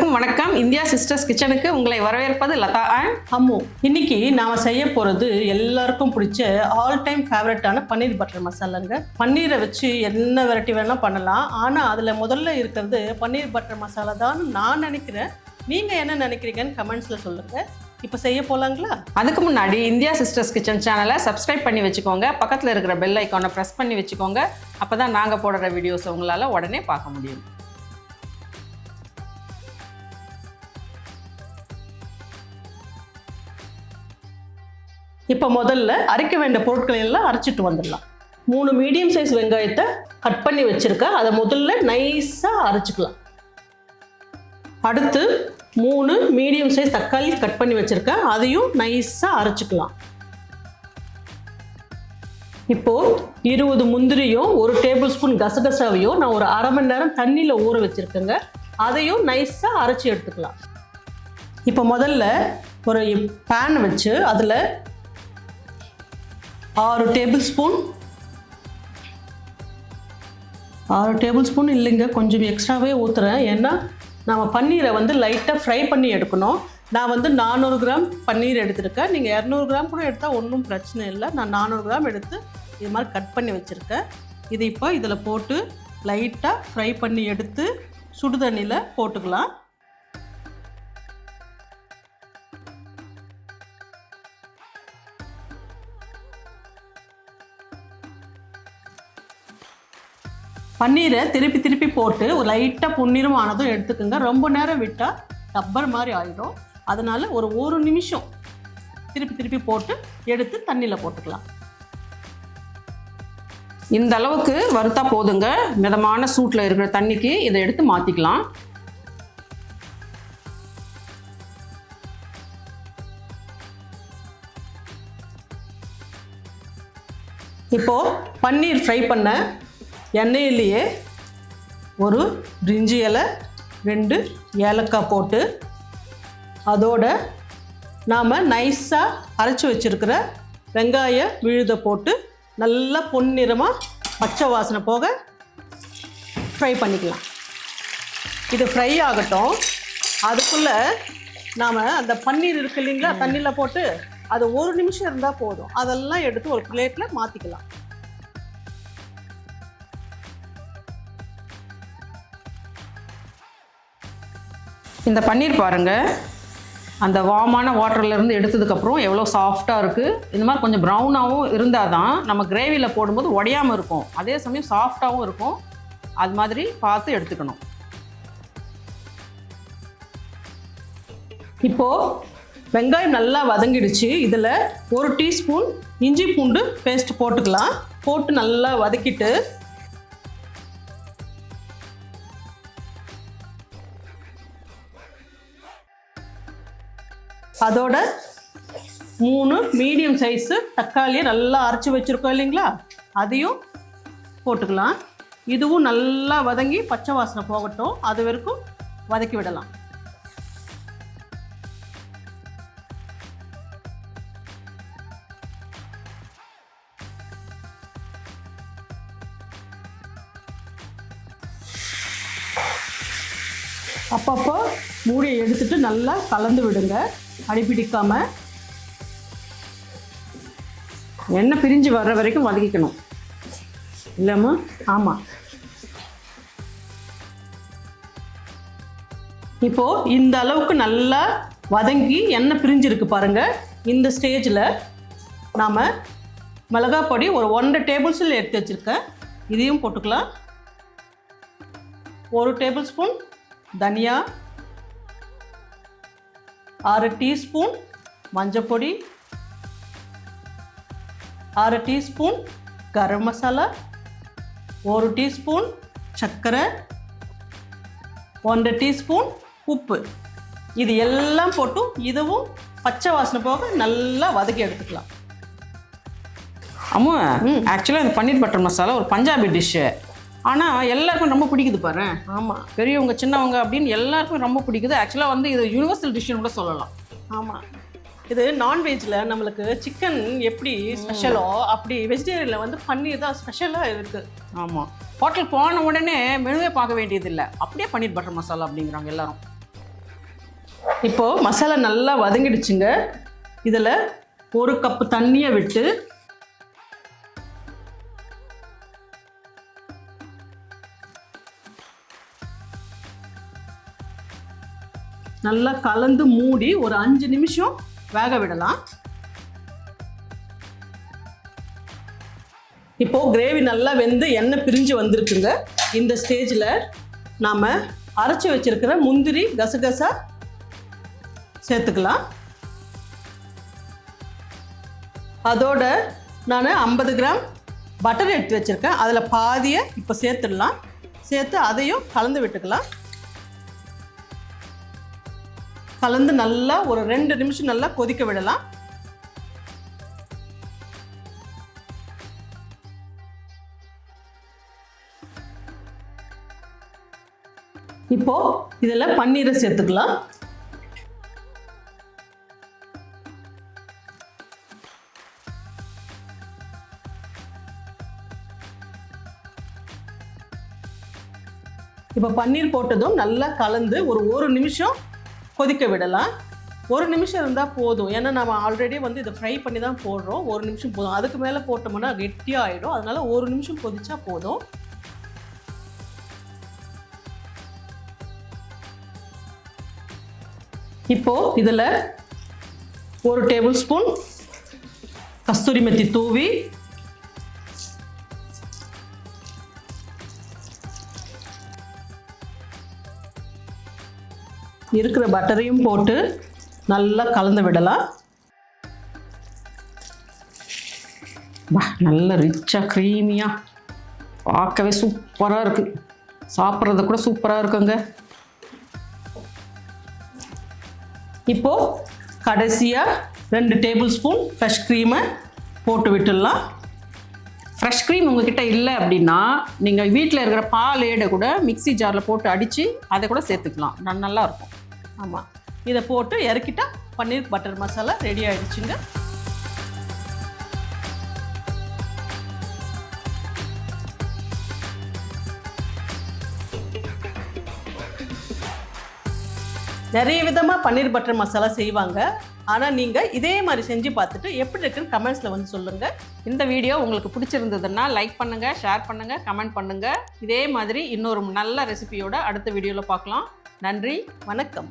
அனைவருக்கும் வணக்கம். India sisters கிச்சனுக்கு உங்களை வரவேற்பது லதா அண்ட் அம்மு. இன்னைக்கு நாம செய்ய போறது எல்லாருக்கும் பிடிச்ச ஆல் டைம் ஃபேவரட்டான பன்னீர் பட்டர் மசாலாங்க. பன்னீரை வச்சு என்ன வெரைட்டி வேணா பண்ணலாம். ஆனா அதுல முதல்ல இருக்கிறது பன்னீர் பட்டர் மசாலா தான் நான் நினைக்கிறேன். நீங்க என்ன நினைக்கிறீங்கன்னு கமெண்ட்ஸ்ல சொல்லுங்க. இப்போ செய்ய போலாங்களா? அதுக்கு முன்னாடி இந்தியா சிஸ்டர்ஸ் கிச்சன் சேனலை சப்ஸ்கிரைப் பண்ணி வச்சுக்கோங்க. பக்கத்தில் இருக்கிற பெல் ஐக்கானை ப்ரெஸ் பண்ணி வச்சுக்கோங்க. அப்போ தான் நாங்கள் போடுற வீடியோஸ் உங்களால் உடனே பார்க்க முடியும். இப்போ முதல்ல அரைக்க வேண்டிய பொருட்களை எல்லாம் அரைச்சிட்டு வந்துடலாம். 3 மீடியம் சைஸ் வெங்காயத்தை கட் பண்ணி வச்சிருக்கேன். அதை முதல்ல நைஸாக அரைச்சிக்கலாம். அடுத்து 3 மீடியம் சைஸ் தக்காளி கட் பண்ணி வச்சிருக்கேன். அதையும் நைஸாக அரைச்சிக்கலாம். இப்போ 20 முந்திரியும் 1 டேபிள் ஸ்பூன் கசகசாவையும் நான் ஒரு அரை மணி நேரம் தண்ணியில் ஊற வச்சிருக்கேங்க. அதையும் நைஸாக அரைச்சி எடுத்துக்கலாம். இப்போ முதல்ல ஒரு பேன் வச்சு அதில் 6 டேபிள் ஸ்பூன் இல்லைங்க, கொஞ்சம் எக்ஸ்ட்ராவே ஊற்றுறேன். ஏன்னா நம்ம பன்னீரை லைட்டாக ஃப்ரை பண்ணி எடுக்கணும். நான் 400 கிராம் பன்னீர் எடுத்துருக்கேன். நீங்கள் 200 கிராம் கூட எடுத்தால் ஒன்றும் பிரச்சனை இல்லை. நான் 400 கிராம் எடுத்து இது மாதிரி கட் பண்ணி வச்சுருக்கேன். இது இப்போ இதில் போட்டு லைட்டாக ஃப்ரை பண்ணி எடுத்து சுடு தண்ணியில் போட்டுக்கலாம். பன்னீரை திருப்பி போட்டு ஒரு லைட்டாக பொன்னிறம் ஆனதும் எடுத்துக்கோங்க. ரொம்ப நேரம் விட்டால் ரப்பர் மாதிரி ஆகிடும். அதனால் ஒரு நிமிஷம் திருப்பி போட்டு எடுத்து தண்ணியில் போட்டுக்கலாம். இந்த அளவுக்கு வறுத்தா போதுங்க. மிதமான சூட்டில் இருக்கிற தண்ணிக்கு இதை எடுத்து மாற்றிக்கலாம். இப்போது பன்னீர் ஃப்ரை பண்ண எண்ணெயிலேயே ஒரு பிரிஞ்சி இலை, 2 ஏலக்காய் போட்டு அதோட நாம் நைஸாக அரைச்சி வச்சுருக்கிற வெங்காய விழுதை போட்டு நல்லா பொன்னிறமாக பச்சை வாசனை போக ஃப்ரை பண்ணிக்கலாம். இது ஃப்ரை ஆகட்டும். அதுக்குள்ளே நாம் அந்த பன்னீர் இருக்கு இல்லைங்களா, தண்ணியில் போட்டு அது 1 நிமிஷம் இருந்தால் போதும். அதெல்லாம் எடுத்து ஒரு பிளேட்டில் மாற்றிக்கலாம். இந்த பன்னீர் பாருங்கள், அந்த வார்மான வாட்டர்லேருந்து எடுத்ததுக்கப்புறம் எவ்வளோ சாஃப்டாக இருக்குது. இந்த மாதிரி கொஞ்சம் ப்ரௌனாகவும் இருந்தால் தான் நம்ம கிரேவியில் போடும்போது உடையாமல் இருக்கும். அதே சமயம் சாஃப்டாகவும் இருக்கும். அது மாதிரி பார்த்து எடுத்துக்கணும். இப்போது வெங்காயம் நல்லா வதங்கிடுச்சு. இதில் 1 டீஸ்பூன் இஞ்சி பூண்டு பேஸ்ட் போட்டுக்கலாம். போட்டு நல்லா வதக்கிட்டு அதோட 3 மீடியம் சைஸு தக்காளியை நல்லா அரைச்சி வச்சுருக்கோம் இல்லைங்களா, அதையும் போட்டுக்கலாம். இதுவும் நல்லா வதங்கி பச்சை வாசனை போகட்டும். அது வரைக்கும் வதக்கி விடலாம். அப்பப்போ மூடியை எடுத்துட்டு நல்லா கலந்து விடுங்க, அடிப்பிடிக்காமல். எண்ணெய் பிரிஞ்சு வர்ற வரைக்கும் வதக்கிக்கணும் இல்லைம்மா? ஆமாம். இப்போது இந்த அளவுக்கு நல்லா வதங்கி எண்ணெய் பிரிஞ்சிருக்கு பாருங்கள். இந்த ஸ்டேஜில் நாம் மிளகாய் பொடி ஒரு 1 டேபிள் ஸ்பூன் எடுத்து வச்சுருக்கேன். இதையும் போட்டுக்கலாம். 1 டேபிள் ஸ்பூன் தனியா, 6 டீஸ்பூன் மஞ்சப்பொடி, 6 டீஸ்பூன் கரம் மசாலா, 1 டீஸ்பூன் சர்க்கரை, 1 டீஸ்பூன் உப்பு. இது எல்லாம் போட்டு இதுவும் பச்சை வாசனை போக நல்லா வதக்கி எடுத்துக்கலாம். அம்மா, ஆக்சுவலாக இந்த பன்னீர் பட்டர் மசாலா ஒரு பஞ்சாபி டிஷ்ஷு. ஆனால் எல்லாருக்கும் ரொம்ப பிடிக்குது பாரு. ஆமாம், பெரியவங்க சின்னவங்க அப்படின்னு எல்லாருக்கும் ரொம்ப பிடிக்குது. ஆக்சுவலாக இது யூனிவர்சல் டிஷ்ஷுன்னு கூட சொல்லலாம். ஆமாம். இது நான்வெஜ்ஜில் நம்மளுக்கு சிக்கன் எப்படி ஸ்பெஷலோ அப்படி வெஜிடேரியனில் பன்னீர் தான் ஸ்பெஷலாக இருக்குது. ஆமாம். ஹோட்டல் போன உடனே மெனுவே பார்க்க வேண்டியதில்லை, அப்படியே பன்னீர் பட்டர் மசாலா அப்படிங்கிறாங்க எல்லாரும். இப்போது மசாலா நல்லா வதங்கிடுச்சுங்க. இதில் 1 கப்பு தண்ணியை விட்டு நல்லா கலந்து மூடி ஒரு 5 நிமிஷம் வேக விடலாம். இப்போது கிரேவி நல்லா வெந்து எண்ணெய் பிரிஞ்சு வந்திருக்குங்க. இந்த ஸ்டேஜில் நாம் அரைச்சி வச்சிருக்கிற முந்திரி கசகசா சேர்த்துக்கலாம். அதோட நான் 50 கிராம் பட்டர் எடுத்து வச்சுருக்கேன். அதில் பாதியை இப்போ சேர்த்துடலாம். சேர்த்து அதையும் கலந்து விட்டுக்கலாம். கலந்து நல்லா ஒரு 2 நிமிஷம் நல்லா கொதிக்க விடலாம். இப்போ இதில் பன்னீரை சேர்த்துக்கலாம். இப்போ பன்னீர் போட்டதும் நல்லா கலந்து ஒரு நிமிஷம் கொதிக்க விடலாம். 1 நிமிஷம் இருந்தால் போதும். ஏன்னா நம்ம ஆல்ரெடி வந்து இதை ஃப்ரை பண்ணி தான் போடுறோம். 1 நிமிஷம் போதும். அதுக்கு மேலே போட்டோம்னா கெட்டியாக ஆகிடும். அதனால 1 நிமிஷம் கொதிச்சா போதும். இப்போது இதில் 1 டேபிள் ஸ்பூன் கஸ்தூரி மெத்தி தூவி இருக்கிற பட்டரையும் போட்டு நல்லா கலந்து விடலாம். நல்ல ரிச்சாக க்ரீமியாக பார்க்கவே சூப்பராக இருக்குது. சாப்பிட்றது கூட சூப்பராக இருக்குங்க. இப்போது கடைசியாக 2 டேபிள் ஸ்பூன் ஃப்ரெஷ் க்ரீமை போட்டு விட்டுடலாம். ஃப்ரெஷ் க்ரீம் உங்ககிட்ட இல்லை அப்படின்னா நீங்கள் வீட்டில் இருக்கிற பால் ஏடை கூட மிக்ஸி ஜாரில் போட்டு அடித்து அதை கூட சேர்த்துக்கலாம். நல்லா இருக்கும். ஆமாம், இதை போட்டு இறக்கிட்டா பன்னீர் பட்டர் மசாலா ரெடி ஆகிடுச்சுங்க. நிறைய விதமாக பன்னீர் பட்டர் மசாலா செய்வாங்க. ஆனால் நீங்கள் இதே மாதிரி செஞ்சு பார்த்துட்டு எப்படி இருக்குன்னு கமெண்ட்ஸில் வந்து சொல்லுங்கள். இந்த வீடியோ உங்களுக்கு பிடிச்சிருந்ததுன்னா லைக் பண்ணுங்கள், ஷேர் பண்ணுங்கள், கமெண்ட் பண்ணுங்கள். இதே மாதிரி இன்னொரு நல்ல ரெசிபியோட அடுத்த வீடியோவில் பார்க்கலாம். நன்றி, வணக்கம்.